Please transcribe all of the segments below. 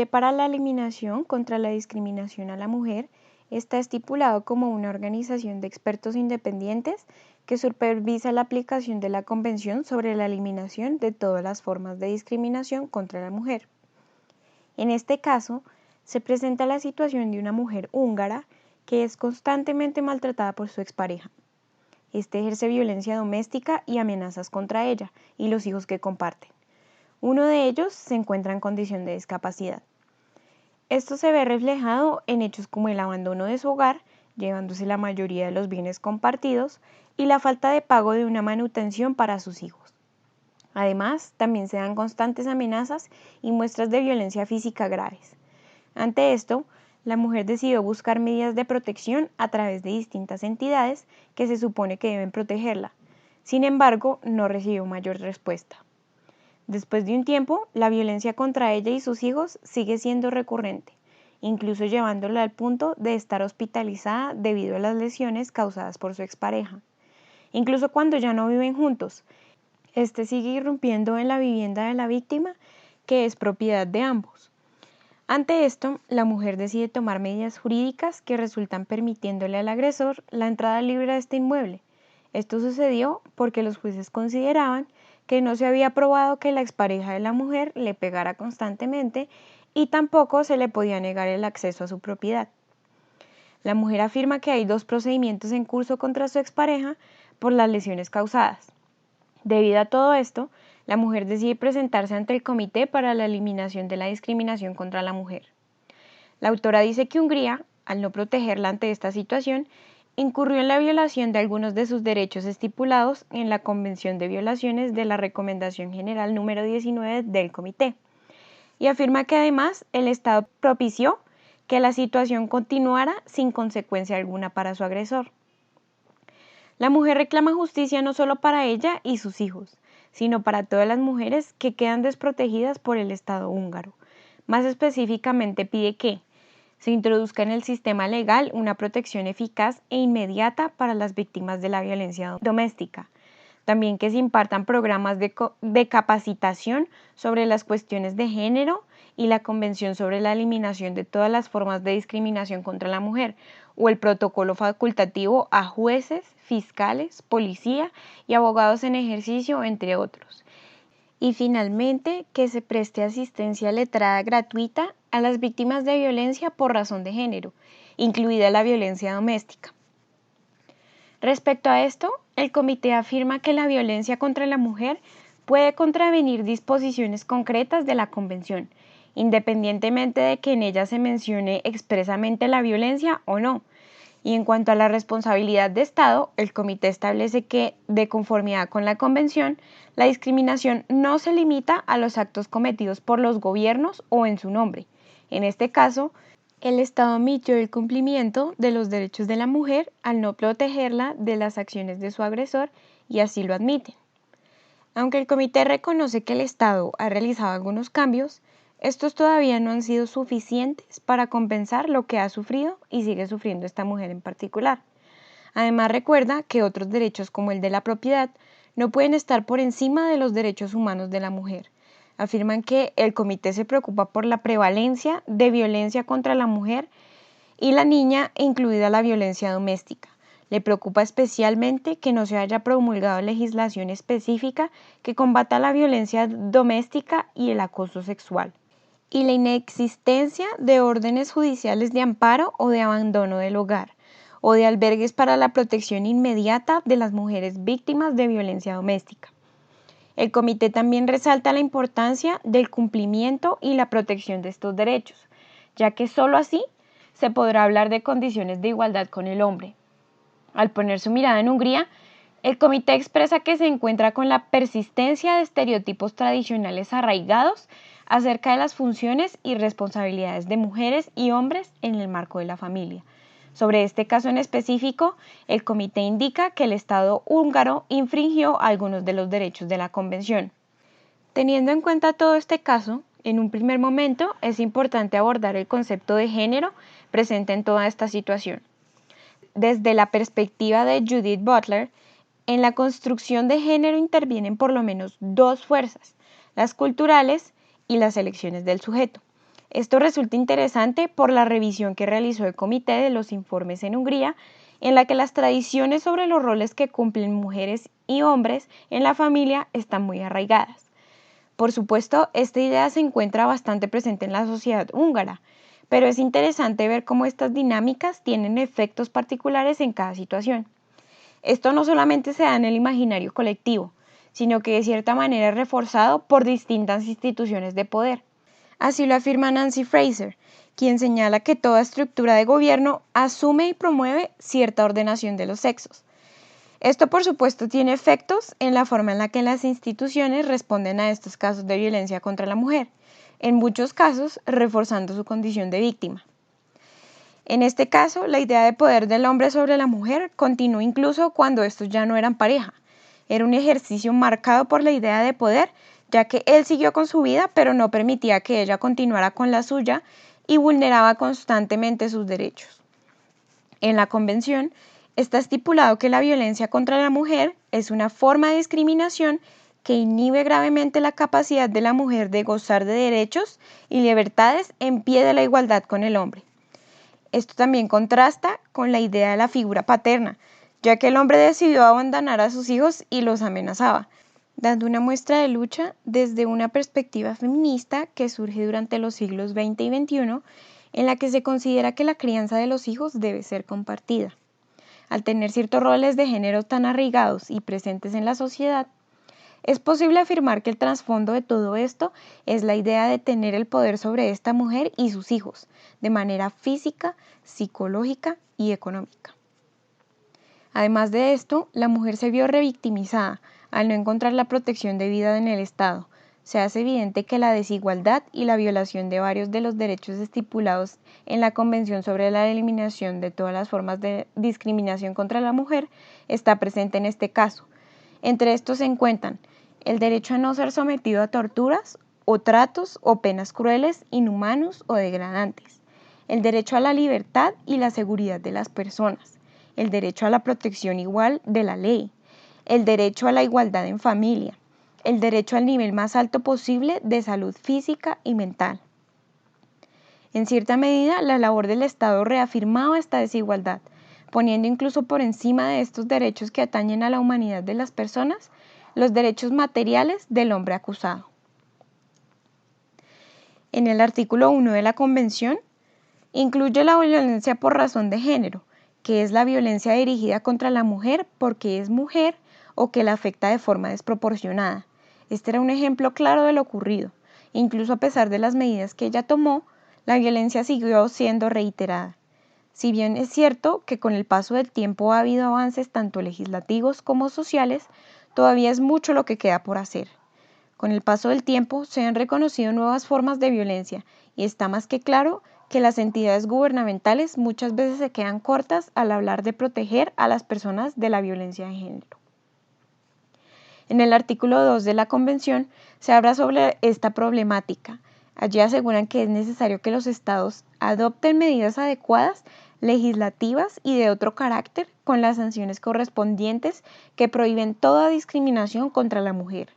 Para la eliminación contra la discriminación a la mujer está estipulado como una organización de expertos independientes que supervisa la aplicación de la Convención sobre la eliminación de todas las formas de discriminación contra la mujer. En este caso, se presenta la situación de una mujer húngara que es constantemente maltratada por su expareja. Este ejerce violencia doméstica y amenazas contra ella y los hijos que comparten. Uno de ellos se encuentra en condición de discapacidad. Esto se ve reflejado en hechos como el abandono de su hogar, llevándose la mayoría de los bienes compartidos, y la falta de pago de una manutención para sus hijos. Además, también se dan constantes amenazas y muestras de violencia física graves. Ante esto, la mujer decidió buscar medidas de protección a través de distintas entidades que se supone que deben protegerla. Sin embargo, no recibió mayor respuesta. Después de un tiempo, la violencia contra ella y sus hijos sigue siendo recurrente, incluso llevándola al punto de estar hospitalizada debido a las lesiones causadas por su expareja. Incluso cuando ya no viven juntos, este sigue irrumpiendo en la vivienda de la víctima, que es propiedad de ambos. Ante esto, la mujer decide tomar medidas jurídicas que resultan permitiéndole al agresor la entrada libre a este inmueble. Esto sucedió porque los jueces consideraban que no se había probado que la expareja de la mujer le pegara constantemente y tampoco se le podía negar el acceso a su propiedad. La mujer afirma que hay 2 procedimientos en curso contra su expareja por las lesiones causadas. Debido a todo esto, la mujer decide presentarse ante el Comité para la Eliminación de la Discriminación contra la Mujer. La autora dice que Hungría, al no protegerla ante esta situación, incurrió en la violación de algunos de sus derechos estipulados en la Convención de Violaciones de la Recomendación General número 19 del Comité, y afirma que además el Estado propició que la situación continuara sin consecuencia alguna para su agresor. La mujer reclama justicia no solo para ella y sus hijos, sino para todas las mujeres que quedan desprotegidas por el Estado húngaro. Más específicamente pide que se introduzca en el sistema legal una protección eficaz e inmediata para las víctimas de la violencia doméstica. También que se impartan programas de capacitación sobre las cuestiones de género y la Convención sobre la eliminación de todas las formas de discriminación contra la mujer, o el protocolo facultativo a jueces, fiscales, policía y abogados en ejercicio, entre otros. Y finalmente, que se preste asistencia letrada gratuita a las víctimas de violencia por razón de género, incluida la violencia doméstica. Respecto a esto, el comité afirma que la violencia contra la mujer puede contravenir disposiciones concretas de la Convención, independientemente de que en ella se mencione expresamente la violencia o no. Y en cuanto a la responsabilidad de Estado, el comité establece que, de conformidad con la Convención, la discriminación no se limita a los actos cometidos por los gobiernos o en su nombre. En este caso, el Estado omitió el cumplimiento de los derechos de la mujer al no protegerla de las acciones de su agresor, y así lo admiten. Aunque el comité reconoce que el Estado ha realizado algunos cambios, estos todavía no han sido suficientes para compensar lo que ha sufrido y sigue sufriendo esta mujer en particular. Además, recuerda que otros derechos como el de la propiedad no pueden estar por encima de los derechos humanos de la mujer. Afirman que el comité se preocupa por la prevalencia de violencia contra la mujer y la niña, incluida la violencia doméstica. Le preocupa especialmente que no se haya promulgado legislación específica que combata la violencia doméstica y el acoso sexual, y la inexistencia de órdenes judiciales de amparo o de abandono del hogar, o de albergues para la protección inmediata de las mujeres víctimas de violencia doméstica. El comité también resalta la importancia del cumplimiento y la protección de estos derechos, ya que sólo así se podrá hablar de condiciones de igualdad con el hombre. Al poner su mirada en Hungría, el comité expresa que se encuentra con la persistencia de estereotipos tradicionales arraigados acerca de las funciones y responsabilidades de mujeres y hombres en el marco de la familia. Sobre este caso en específico, el comité indica que el Estado húngaro infringió algunos de los derechos de la Convención. Teniendo en cuenta todo este caso, en un primer momento es importante abordar el concepto de género presente en toda esta situación. Desde la perspectiva de Judith Butler, en la construcción de género intervienen por lo menos 2 fuerzas, las culturales y las elecciones del sujeto. Esto resulta interesante por la revisión que realizó el Comité de los Informes en Hungría, en la que las tradiciones sobre los roles que cumplen mujeres y hombres en la familia están muy arraigadas. Por supuesto, esta idea se encuentra bastante presente en la sociedad húngara, pero es interesante ver cómo estas dinámicas tienen efectos particulares en cada situación. Esto no solamente se da en el imaginario colectivo, sino que de cierta manera es reforzado por distintas instituciones de poder. Así lo afirma Nancy Fraser, quien señala que toda estructura de gobierno asume y promueve cierta ordenación de los sexos. Esto, por supuesto, tiene efectos en la forma en la que las instituciones responden a estos casos de violencia contra la mujer, en muchos casos reforzando su condición de víctima. En este caso, la idea de poder del hombre sobre la mujer continuó incluso cuando estos ya no eran pareja. Era un ejercicio marcado por la idea de poder, ya que él siguió con su vida, pero no permitía que ella continuara con la suya y vulneraba constantemente sus derechos. En la Convención está estipulado que la violencia contra la mujer es una forma de discriminación que inhibe gravemente la capacidad de la mujer de gozar de derechos y libertades en pie de la igualdad con el hombre. Esto también contrasta con la idea de la figura paterna, ya que el hombre decidió abandonar a sus hijos y los amenazaba, dando una muestra de lucha desde una perspectiva feminista que surge durante los siglos XX y XXI, en la que se considera que la crianza de los hijos debe ser compartida. Al tener ciertos roles de género tan arraigados y presentes en la sociedad, es posible afirmar que el trasfondo de todo esto es la idea de tener el poder sobre esta mujer y sus hijos, de manera física, psicológica y económica. Además de esto, la mujer se vio revictimizada al no encontrar la protección debida en el Estado. Se hace evidente que la desigualdad y la violación de varios de los derechos estipulados en la Convención sobre la Eliminación de todas las formas de discriminación contra la mujer está presente en este caso. Entre estos se encuentran el derecho a no ser sometido a torturas o tratos o penas crueles, inhumanos o degradantes, el derecho a la libertad y la seguridad de las personas, el derecho a la protección igual de la ley, el derecho a la igualdad en familia, el derecho al nivel más alto posible de salud física y mental. En cierta medida, la labor del Estado reafirmaba esta desigualdad, poniendo incluso por encima de estos derechos que atañen a la humanidad de las personas, los derechos materiales del hombre acusado. En el artículo 1 de la Convención, incluye la violencia por razón de género, que es la violencia dirigida contra la mujer porque es mujer o que la afecta de forma desproporcionada. Este era un ejemplo claro de lo ocurrido. Incluso a pesar de las medidas que ella tomó, la violencia siguió siendo reiterada. Si bien es cierto que con el paso del tiempo ha habido avances tanto legislativos como sociales, todavía es mucho lo que queda por hacer. Con el paso del tiempo se han reconocido nuevas formas de violencia y está más que claro que las entidades gubernamentales muchas veces se quedan cortas al hablar de proteger a las personas de la violencia de género. En el artículo 2 de la Convención se habla sobre esta problemática. Allí aseguran que es necesario que los estados adopten medidas adecuadas, legislativas y de otro carácter con las sanciones correspondientes que prohíben toda discriminación contra la mujer.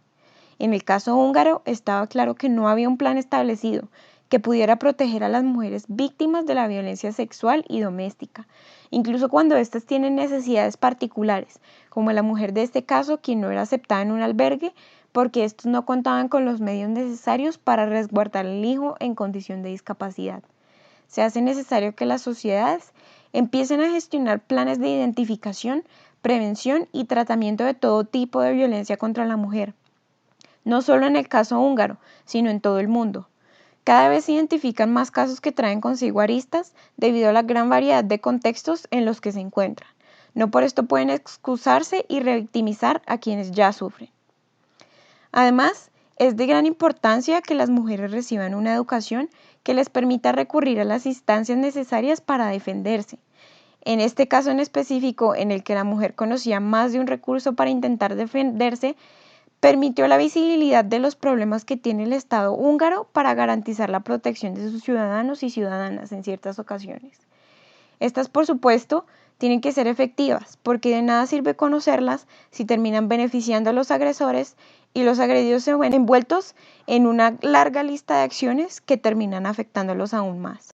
En el caso húngaro estaba claro que no había un plan establecido que pudiera proteger a las mujeres víctimas de la violencia sexual y doméstica, incluso cuando éstas tienen necesidades particulares, como la mujer de este caso, quien no era aceptada en un albergue porque estos no contaban con los medios necesarios para resguardar al hijo en condición de discapacidad. Se hace necesario que las sociedades empiecen a gestionar planes de identificación, prevención y tratamiento de todo tipo de violencia contra la mujer, no solo en el caso húngaro, sino en todo el mundo. Cada vez se identifican más casos que traen consigo aristas debido a la gran variedad de contextos en los que se encuentran. No por esto pueden excusarse y revictimizar a quienes ya sufren. Además, es de gran importancia que las mujeres reciban una educación que les permita recurrir a las instancias necesarias para defenderse. En este caso en específico, en el que la mujer conocía más de un recurso para intentar defenderse, permitió la visibilidad de los problemas que tiene el Estado húngaro para garantizar la protección de sus ciudadanos y ciudadanas en ciertas ocasiones. Estas, por supuesto, tienen que ser efectivas, porque de nada sirve conocerlas si terminan beneficiando a los agresores y los agredidos se ven envueltos en una larga lista de acciones que terminan afectándolos aún más.